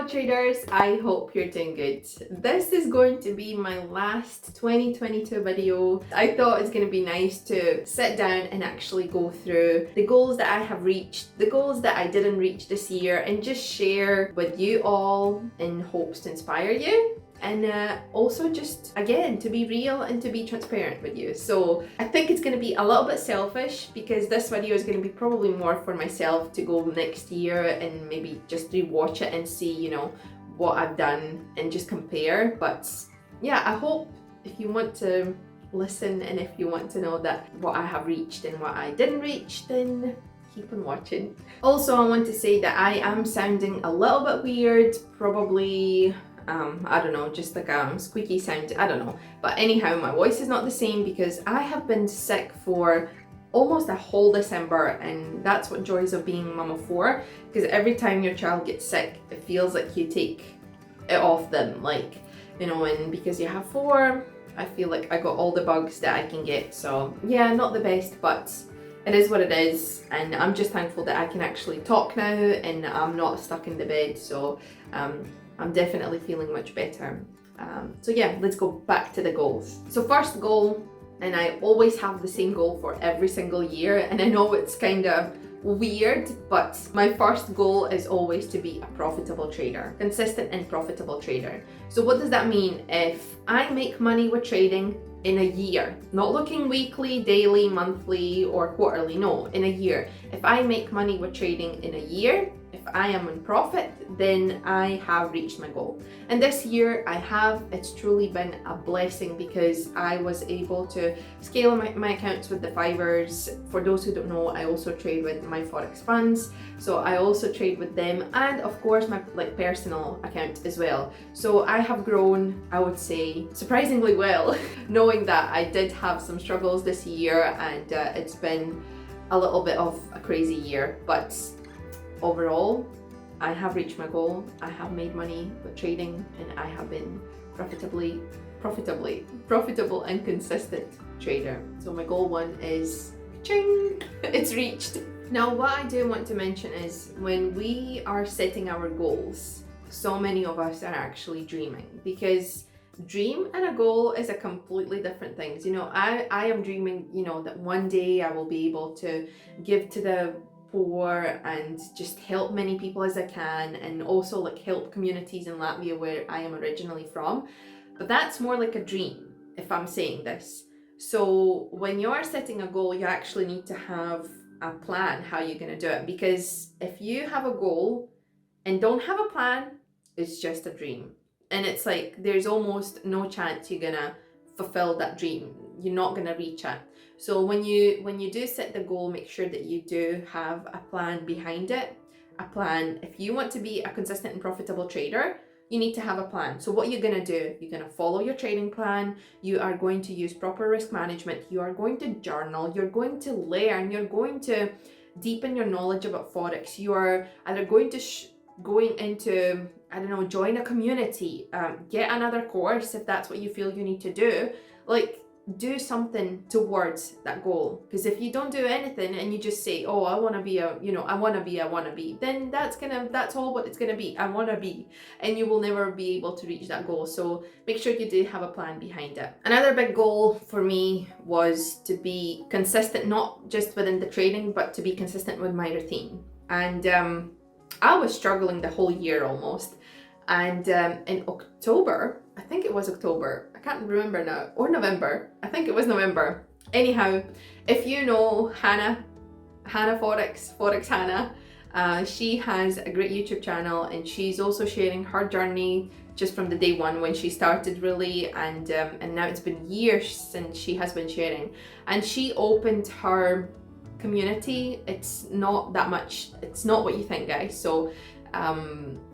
Hello traders, I hope you're doing good. This is going to be my last 2022 video. I thought it's going to be nice to sit down and actually go through the goals that I have reached, the goals that I didn't reach this year, and just share with you all in hopes to inspire you. And also just, again, to be real and to be transparent with you. So I think it's going to be a little bit selfish because this video is going to be probably more for myself to go next year and maybe just rewatch it and see, you know, what I've done and just compare. But yeah, I hope if you want to listen and if you want to know that what I have reached and what I didn't reach, then keep on watching. Also, I want to say that I am sounding a little bit weird, probably I don't know, just like a squeaky sound, I don't know. But anyhow, my voice is not the same because I have been sick for almost a whole December, and that's what joys of being mum of four, because every time your child gets sick, it feels like you take it off them, like, you know, and because you have four, I feel like I got all the bugs that I can get. So yeah, not the best, but it is what it is, and I'm just thankful that I can actually talk now and I'm not stuck in the bed. So I'm definitely feeling much better. So yeah, let's go back to the goals. So first goal, and I always have the same goal for every single year, and I know it's kind of weird, but my first goal is always to be a profitable trader, consistent and profitable trader. So what does that mean? If I make money with trading in a year, not looking weekly, daily, monthly, or quarterly, no, in a year. If I make money with trading in a year, if I am in profit, then I have reached my goal. And this year I have. It's truly been a blessing because I was able to scale my accounts with the Fivers. For those who don't know, I also trade with my forex funds. So I also trade with them, and of course my personal account as well. So I have grown, I would say, surprisingly well, knowing that I did have some struggles this year, and it's been a little bit of a crazy year, but overall, I have reached my goal. I have made money with trading, and I have been profitable and consistent trader. So my goal one is, ching, it's reached. Now, what I do want to mention is when we are setting our goals, so many of us are actually dreaming, because dream and a goal is a completely different things. You know, I am dreaming, you know, that one day I will be able to give to the poor and just help many people as I can, and also like help communities in Latvia where I am originally from. But that's more like a dream if I'm saying this. So when you are setting a goal, you actually need to have a plan how you're going to do it, because if you have a goal and don't have a plan, it's just a dream, and it's like there's almost no chance you're gonna fulfill that dream. You're not gonna reach it. So when you do set the goal, make sure that you do have a plan behind it. A plan. If you want to be a consistent and profitable trader, you need to have a plan. So what you're gonna do, you're gonna follow your trading plan. You are going to use proper risk management. You are going to journal. You're going to learn. You're going to deepen your knowledge about forex. You are either going to going into, I don't know, join a community, get another course if that's what you feel you need to do. Like, do something towards that goal, because if you don't do anything and you just say, oh, I want to be a, you know, I want to be, then that's all what it's gonna be, I want to be, and you will never be able to reach that goal. So make sure you do have a plan behind it. Another big goal for me was to be consistent, not just within the trading, but to be consistent with my routine. And I was struggling the whole year almost, and in October, I think it was October, I can't remember now, or November, I think it was November. Anyhow, if you know Hannah Forex Hannah, she has a great YouTube channel, and she's also sharing her journey just from the day one when she started really, and now it's been years since she has been sharing, and she opened her community. It's not that much, it's not what you think, guys. So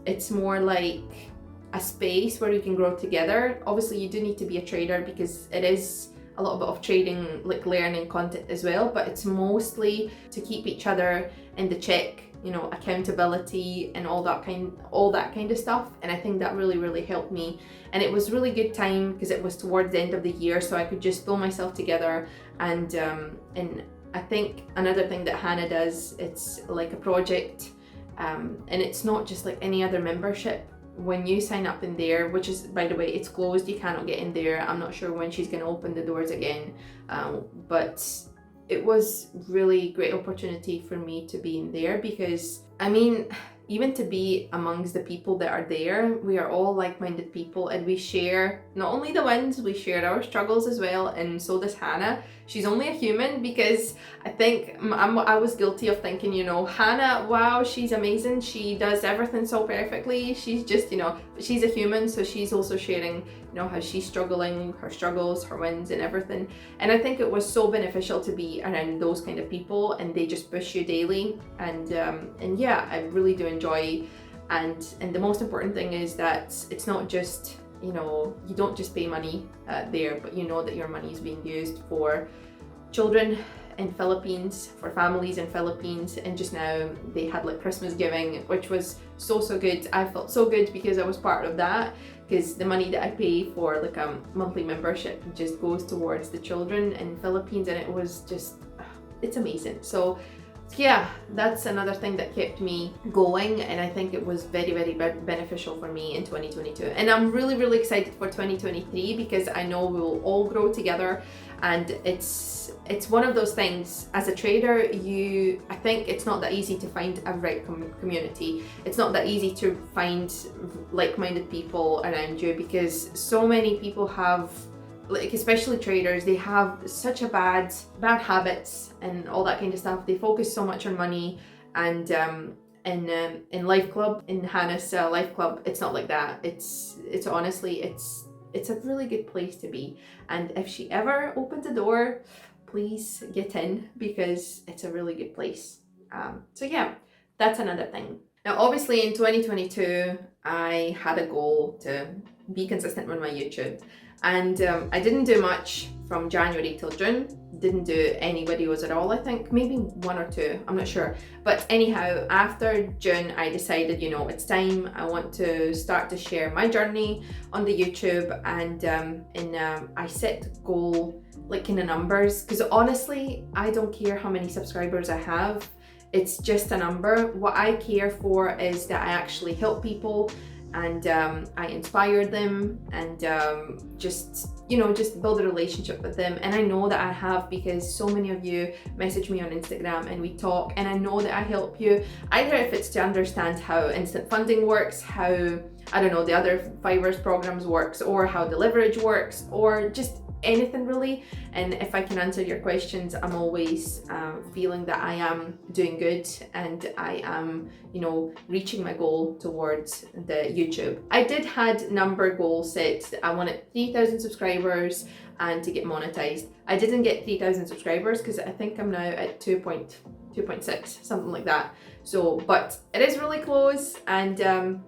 it's more like a space where you can grow together. Obviously you do need to be a trader because it is a little bit of trading, like learning content as well, but it's mostly to keep each other in the check, you know, accountability and all that kind of stuff. And I think that really helped me, and it was really good time because it was towards the end of the year, so I could just pull myself together. And I think another thing that Hannah does, it's like a project, and it's not just like any other membership. when you sign up in there, which is, by the way, it's closed, you cannot get in there. I'm not sure when she's going to open the doors again, but it was really great opportunity for me to be in there, because I mean, even to be amongst the people that are there, we are all like-minded people, and we share not only the wins, we share our struggles as well. And so does Hannah. She's only a human, because I think I was guilty of thinking, you know, Hannah, wow, she's amazing, she does everything so perfectly, she's just, you know, but she's a human, so she's also sharing, you know, how she's struggling, her struggles, her wins and everything. And I think it was so beneficial to be around those kind of people, and they just push you daily. And yeah, I really do enjoy. And the most important thing is that it's not just, you know, you don't just pay money there, but you know that your money is being used for children in Philippines, for families in Philippines. And just now they had like Christmas giving, which was so good. I felt so good because I was part of that, because the money that I pay for like a monthly membership just goes towards the children in Philippines, and it was just, it's amazing. So yeah, that's another thing that kept me going, and I think it was very beneficial for me in 2022. And I'm really excited for 2023, because I know we will all grow together. And it's one of those things, as a trader, I think it's not that easy to find a right community. It's not that easy to find like-minded people around you, because so many people have, like, especially traders, they have such a bad habits and all that kind of stuff. They focus so much on money. And in Life Club, in Hannah's Life Club, it's not like that. It's honestly, it's a really good place to be. And if she ever opens a door, please get in, because it's a really good place. So yeah, that's another thing. Now, obviously in 2022, I had a goal to be consistent with my YouTube. And I didn't do much from January till June. Didn't do any videos at all, I think. Maybe one or two, I'm not sure. But anyhow, after June, I decided, you know, it's time. I want to start to share my journey on the YouTube. And I set goal like in the numbers, because honestly, I don't care how many subscribers I have. It's just a number. What I care for is that I actually help people, and I inspire them, and just build a relationship with them. And I know that I have, because so many of you message me on Instagram and we talk, and I know that I help you, either if it's to understand how instant funding works, how, I don't know, the other Fiverr programs works, or how the leverage works, or just anything really. And if I can answer your questions, I'm always feeling that I am doing good, and I am, you know, reaching my goal towards the YouTube. I did had number goal set. I wanted 3,000 subscribers and to get monetized. I didn't get 3,000 subscribers, because I think I'm now at 2.6, something like that. So, but it is really close, and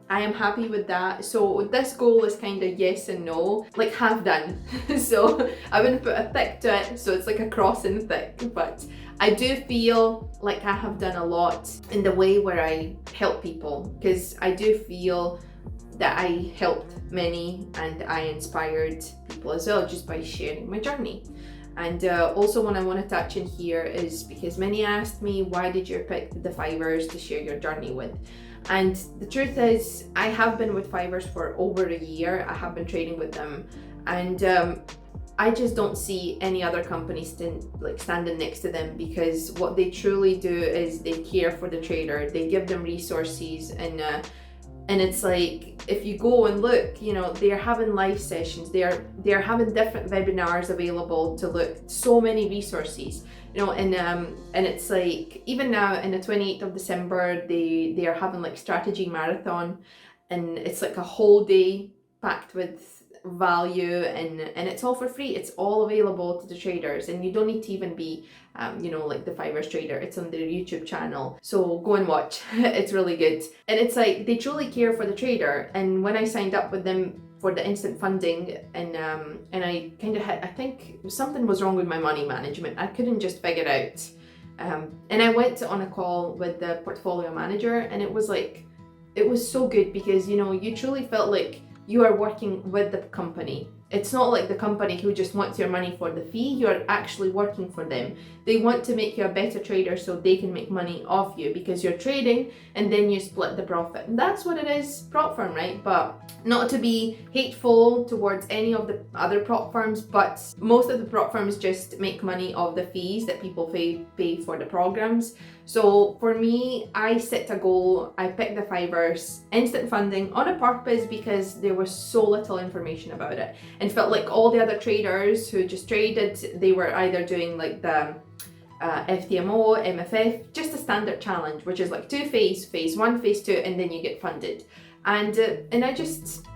I am happy with that. So this goal is kind of yes and no, like half done. So I wouldn't put a thick to it, so it's like a cross and thick. But I do feel like I have done a lot in the way where I help people, because I do feel that I helped many, and I inspired people as well, just by sharing my journey. And also what I want to touch in here is, because many asked me, why did you pick the Fiverrs to share your journey with? And the truth is, I have been with Fiverrs for over a year. I have been trading with them, and I just don't see any other company standing next to them, because what they truly do is they care for the trader. They give them resources, and it's like, if you go and look, you know, they're having live sessions, they're having different webinars available to look, so many resources, you know. And it's like, even now in the 28th of December, they are having like strategy marathon, and it's like a whole day packed with value, and it's all for free. It's all available to the traders, and you don't need to even be you know, like the Fiverr trader. It's on their YouTube channel, so go and watch. It's really good. And it's like, they truly care for the trader. And when I signed up with them for the instant funding, and I kind of had, I think something was wrong with my money management. I couldn't just figure it out, and I went on a call with the portfolio manager, and it was like, it was so good, because, you know, you truly felt like you are working with the company. It's not like the company who just wants your money for the fee. You're actually working for them. They want to make you a better trader so they can make money off you because you're trading and then you split the profit. And that's what it is, prop firm, right? But not to be hateful towards any of the other prop firms, but most of the prop firms just make money off the fees that people pay for the programs. So for me, I set a goal. I picked the Fivers instant funding on a purpose because there was so little information about it, and felt like all the other traders who just traded, they were either doing like the FTMO, MFF, just a standard challenge, which is like phase one, phase two, and then you get funded. And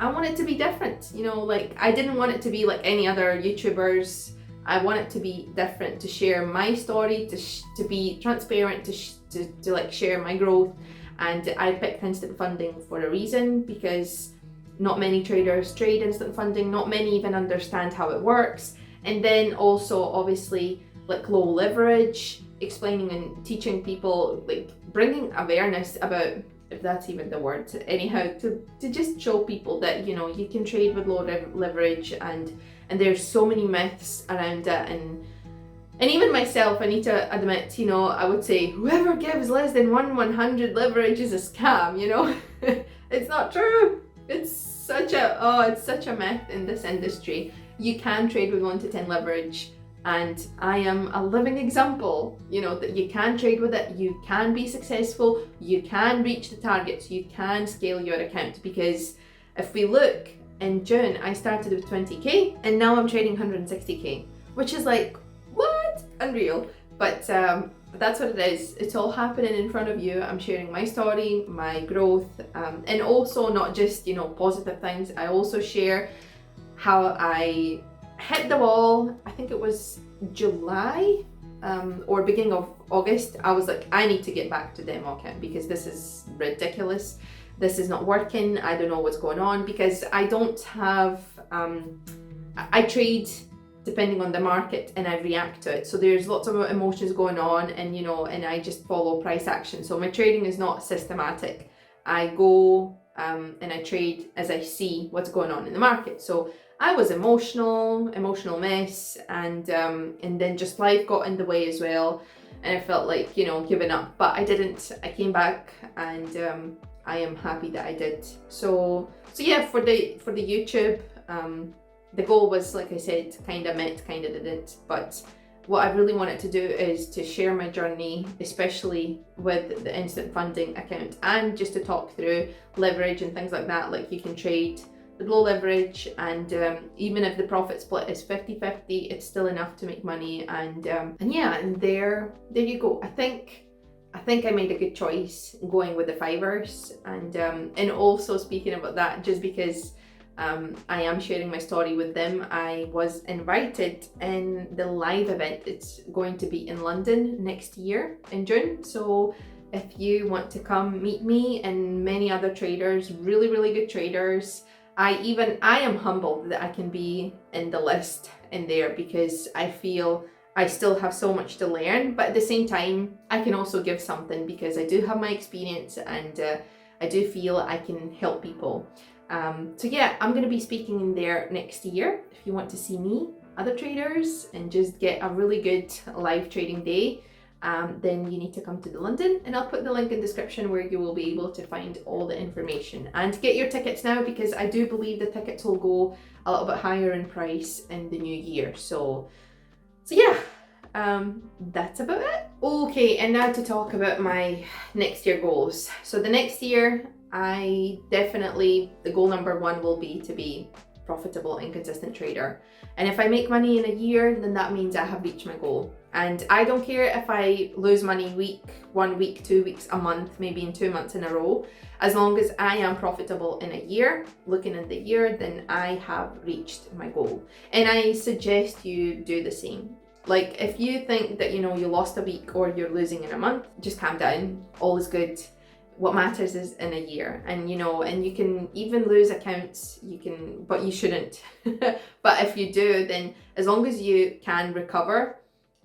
I want it to be different, you know, like I didn't want it to be like any other YouTubers. I want it to be different, to share my story, to be transparent, to like share my growth. And I picked instant funding for a reason, because not many traders trade instant funding, not many even understand how it works. And then also obviously like low leverage, explaining and teaching people, like bringing awareness about, if that's even the word, anyhow, to just show people that, you know, you can trade with low leverage, and there's so many myths around it. And even myself, I need to admit, you know, I would say whoever gives less than 1/100 leverage is a scam, you know. It's not true. It's such a myth in this industry. You can trade with 1 to 10 leverage, and I am a living example, you know, that you can trade with it, you can be successful, you can reach the targets, you can scale your account. Because if we look, in June I started with 20k and now I'm trading 160k, which is like, what? Unreal. But that's what it is. It's all happening in front of you. I'm sharing my story, my growth, and also not just, you know, positive things. I also share how I hit the wall. I think it was July or beginning of August. I was like, I need to get back to demo account because this is ridiculous. This is not working. I don't know what's going on, because I don't have, I trade depending on the market and I react to it. So there's lots of emotions going on, and you know, and I just follow price action. So my trading is not systematic. I go and I trade as I see what's going on in the market. So I was emotional mess, and then just life got in the way as well, and I felt like, you know, giving up. But I didn't. I came back, and I am happy that I did. So yeah, for the YouTube, the goal was, like I said, kind of met, kind of didn't. But what I really wanted to do is to share my journey, especially with the instant funding account, and just to talk through leverage and things like that. Like, you can trade with low leverage, and even if the profit split is 50-50, it's still enough to make money. And yeah, and there you go. I think I made a good choice going with the Fivers, and also speaking about that, just because I am sharing my story with them. I was invited in the live event. It's going to be in London next year in June. So if you want to come meet me and many other traders, really, really good traders, I am humbled that I can be in the list in there, because I feel I still have so much to learn, but at the same time, I can also give something, because I do have my experience, and I do feel I can help people. So yeah, I'm going to be speaking in there next year. If you want to see me, other traders, and just get a really good live trading day, then you need to come to the London, and I'll put the link in the description where you will be able to find all the information. And get your tickets now, because I do believe the tickets will go a little bit higher in price in the new year. So yeah, that's about it. Okay, and now to talk about my next year goals. So the next year, the goal number 1 will be to be profitable and consistent trader. And if I make money in a year, then that means I have reached my goal. And I don't care if I lose money 1 week, 2 weeks, a month, maybe in 2 months in a row. As long as I am profitable in a year, looking at the year, then I have reached my goal. And I suggest you do the same. Like, if you think that, you know, you lost a week or you're losing in a month, just calm down. All is good. What matters is in a year. And you know, and you can even lose accounts, but you shouldn't. But if you do, then as long as you can recover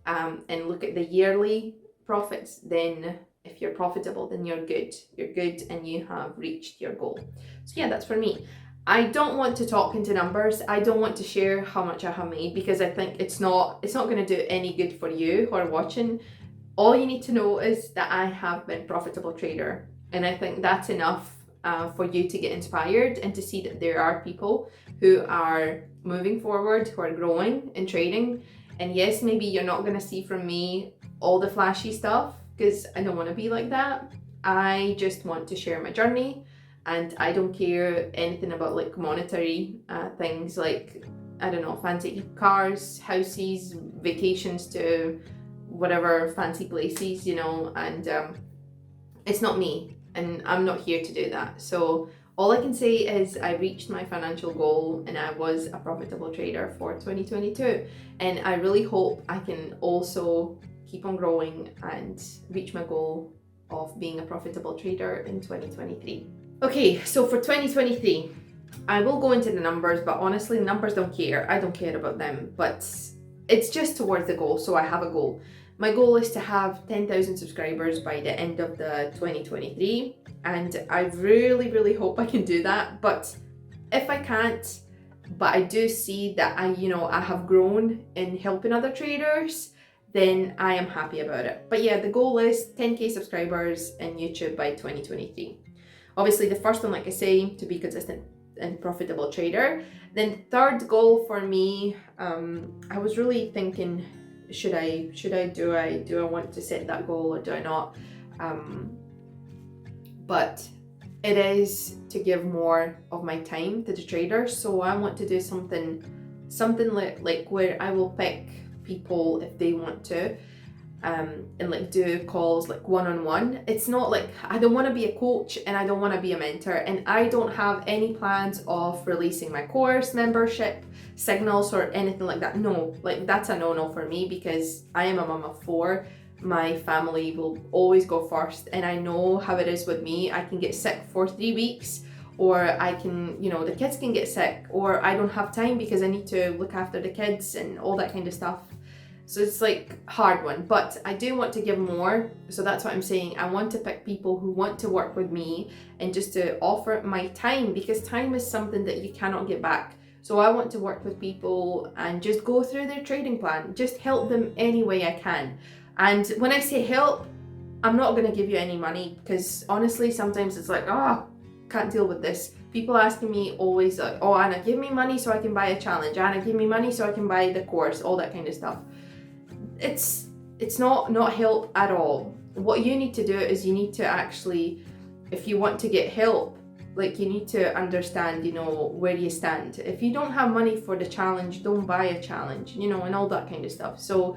and look at the yearly profits, then if you're profitable, then you're good. You're good, and you have reached your goal. So yeah, that's for me. I don't want to talk into numbers. I don't want to share how much I have made because I think it's not going to do any good for you who are watching. All you need to know is that I have been a profitable trader, and I think that's enough for you to get inspired and to see that there are people who are moving forward, who are growing in trading. And yes, maybe you're not going to see from me all the flashy stuff because I don't want to be like that. I just want to share my journey, and I don't care anything about like monetary things like, I don't know, fancy cars, houses, vacations to whatever fancy places, you know, and it's not me, and I'm not here to do that. So all I can say is I reached my financial goal and I was a profitable trader for 2022, and I really hope I can also keep on growing and reach my goal of being a profitable trader in 2023. Okay, so for 2023, I will go into the numbers, but honestly, the numbers don't care. I don't care about them, but it's just towards the goal. So I have a goal. My goal is to have 10,000 subscribers by the end of the 2023, and I really, really hope I can do that. But if I can't, but I do see that I have grown in helping other traders, then I am happy about it. But yeah, the goal is 10k subscribers in YouTube by 2023. Obviously, the first one, like I say, to be consistent and profitable trader. Then third goal for me, I was really thinking, should I do I want to set that goal or do I not? But it is to give more of my time to the traders. So I want to do something like where I will pick people if they want to, and like do calls like one-on-one. It's not like, I don't want to be a coach and I don't want to be a mentor, and I don't have any plans of releasing my course membership signals or anything like that. No, like that's a no-no for me because I am a mom of 4. My family will always go first, and I know how it is with me. I can get sick for 3 weeks, or I can, the kids can get sick, or I don't have time because I need to look after the kids and all that kind of stuff. So it's like a hard one, but I do want to give more. So that's what I'm saying. I want to pick people who want to work with me and just to offer my time, because time is something that you cannot get back. So I want to work with people and just go through their trading plan, just help them any way I can. And when I say help, I'm not going to give you any money, because honestly, sometimes it's like, can't deal with this. People asking me always like, oh, Anna, give me money so I can buy a challenge. Anna, give me money so I can buy the course, all that kind of stuff. It's not help at all. What you need to do is you need to actually, if you want to get help, like you need to understand, where you stand. If you don't have money for the challenge, don't buy a challenge, and all that kind of stuff. So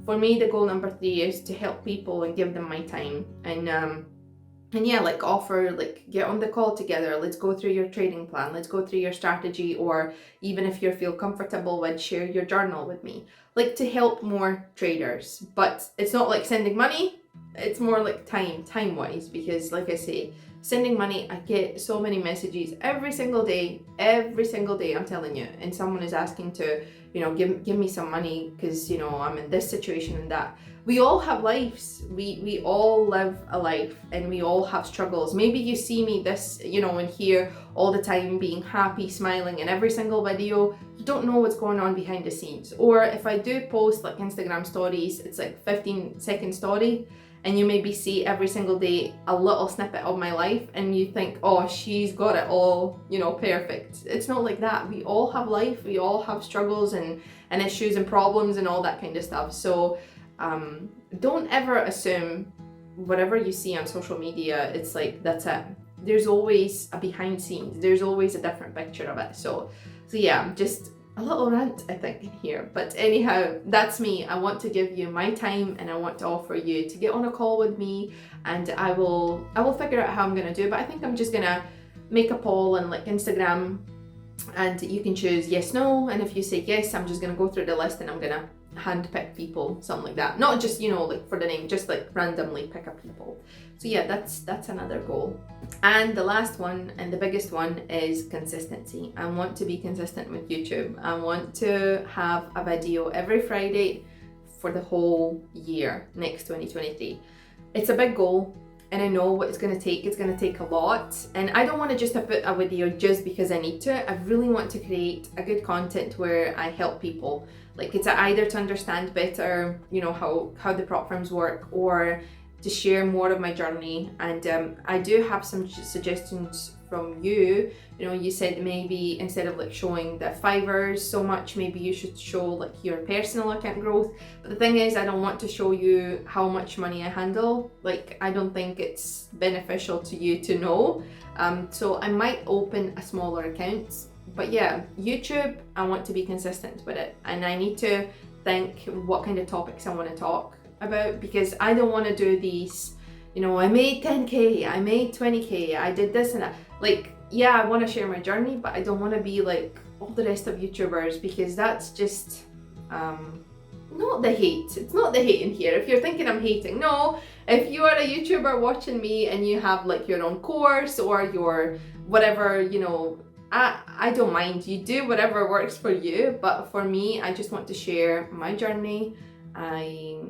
for me, the goal number 3 is to help people and give them my time, and yeah, like offer, like get on the call together. Let's go through your trading plan. Let's go through your strategy, or even if you feel comfortable with, share your journal with me. Like to help more traders. But it's not like sending money. It's more like time-wise, because like I say, sending money, I get so many messages every single day, I'm telling you. And someone is asking to, give me some money because, I'm in this situation and that. We all have lives. We all live a life, and we all have struggles. Maybe you see me and here all the time being happy, smiling in every single video. You don't know what's going on behind the scenes. Or if I do post like Instagram stories, it's like 15-second story, and you maybe see every single day a little snippet of my life, and you think, oh, she's got it all, perfect. It's not like that. We all have life. We all have struggles and issues and problems and all that kind of stuff. So don't ever assume whatever you see on social media, it's like, that's it. There's always a behind scenes. There's always a different picture of it. So yeah, just a little rant, I think, in here. But anyhow, that's me. I want to give you my time, and I want to offer you to get on a call with me, and I will figure out how I'm going to do it. But I think I'm just going to make a poll on like Instagram, and you can choose yes, no. And if you say yes, I'm just going to go through the list and I'm going to handpick people, something like that. Not just, like for the name, just like randomly pick up people. So yeah, that's another goal. And the last one and the biggest one is consistency. I want to be consistent with YouTube. I want to have a video every Friday for the whole year, next 2023. It's a big goal. and I know what it's going to take. It's going to take a lot, and I don't want to just put a video just because I need to. I really want to create a good content where I help people. Like, it's either to understand better, you know, how the prop firms work, or to share more of my journey. And I do have some suggestions from you. You know, you said maybe instead of like showing the fivers so much, maybe you should show like your personal account growth. But the thing is, I don't want to show you how much money I handle. Like, I don't think it's beneficial to you to know. So I might open a smaller account. But yeah, YouTube, I want to be consistent with it, and I need to think what kind of topics I want to talk about, because I don't want to do these, you know, I made 10k, I made 20k, I did this and that. Like, yeah, I want to share my journey, but I don't want to be like all the rest of YouTubers, because that's just not the hate. It's not the hate in here. If you're thinking I'm hating, no. If you are a YouTuber watching me and you have like your own course or your whatever, you know, I don't mind. You do whatever works for you, but for me, I just want to share my journey. I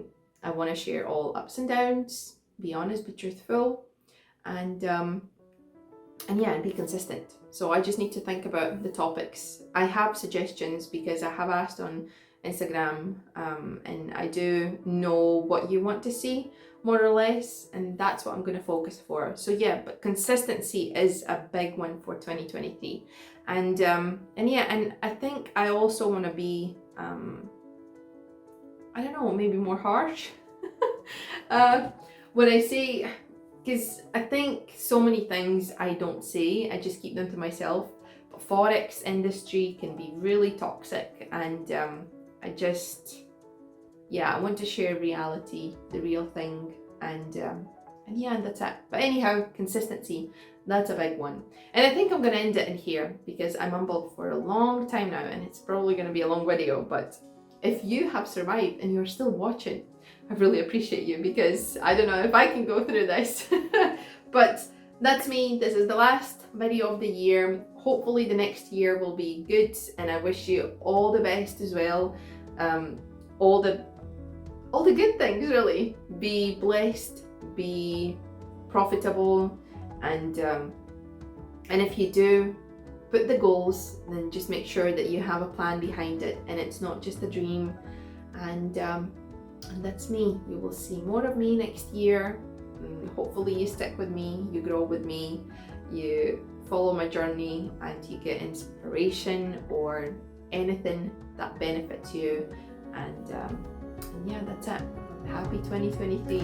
want to share all ups and downs, be honest, be truthful, and yeah, and be consistent. So I just need to think about the topics. I have suggestions because I have asked on Instagram, and I do know what you want to see, more or less, and that's what I'm going to focus for. So yeah, but consistency is a big one for 2023, and yeah, and I think I also want to be I don't know, maybe more harsh when I say, because I think so many things I don't say, I just keep them to myself. But forex industry can be really toxic, and I just, yeah, I want to share reality, the real thing, and yeah, and that's it. But anyhow, consistency, that's a big one. And I think I'm going to end it in here, because I mumbled for a long time now, and it's probably going to be a long video. But if you have survived and you're still watching, I really appreciate you, because I don't know if I can go through this. But that's me. This is the last video of the year. Hopefully the next year will be good, and I wish you all the best as well. All the good things, really. Be blessed, be profitable, and if you do put the goals, then just make sure that you have a plan behind it, and it's not just a dream. And that's me. You will see more of me next year. Hopefully you stick with me, you grow with me, you follow my journey, and you get inspiration or anything that benefits you. And yeah, that's it. Happy 2023.